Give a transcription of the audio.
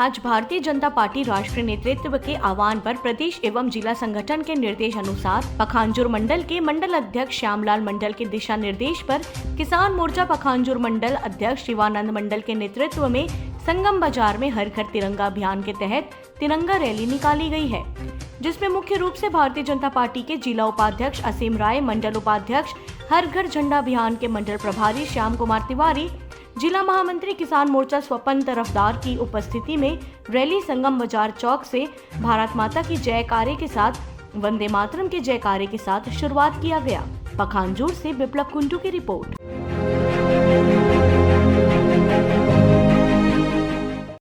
आज भारतीय जनता पार्टी राष्ट्रीय नेतृत्व के आह्वान पर प्रदेश एवं जिला संगठन के निर्देश अनुसार पखांजूर मंडल के मंडल अध्यक्ष श्यामलाल मंडल के दिशा निर्देश पर किसान मोर्चा पखांजूर मंडल अध्यक्ष शिवानंद मंडल के नेतृत्व में संगम बाजार में हर घर तिरंगा अभियान के तहत तिरंगा रैली निकाली गई है, जिसमें मुख्य रूप से भारतीय जनता पार्टी के जिला उपाध्यक्ष असीम राय, मंडल उपाध्यक्ष हर घर झंडा अभियान के मंडल प्रभारी श्याम कुमार तिवारी, जिला महामंत्री किसान मोर्चा स्वपन तरफदार की उपस्थिति में रैली संगम बाजार चौक से भारत माता की जयकारे के साथ वंदे मातरम के जयकारे के साथ शुरुआत किया गया। पखांजूर से बिप्लब कुंडू की रिपोर्ट।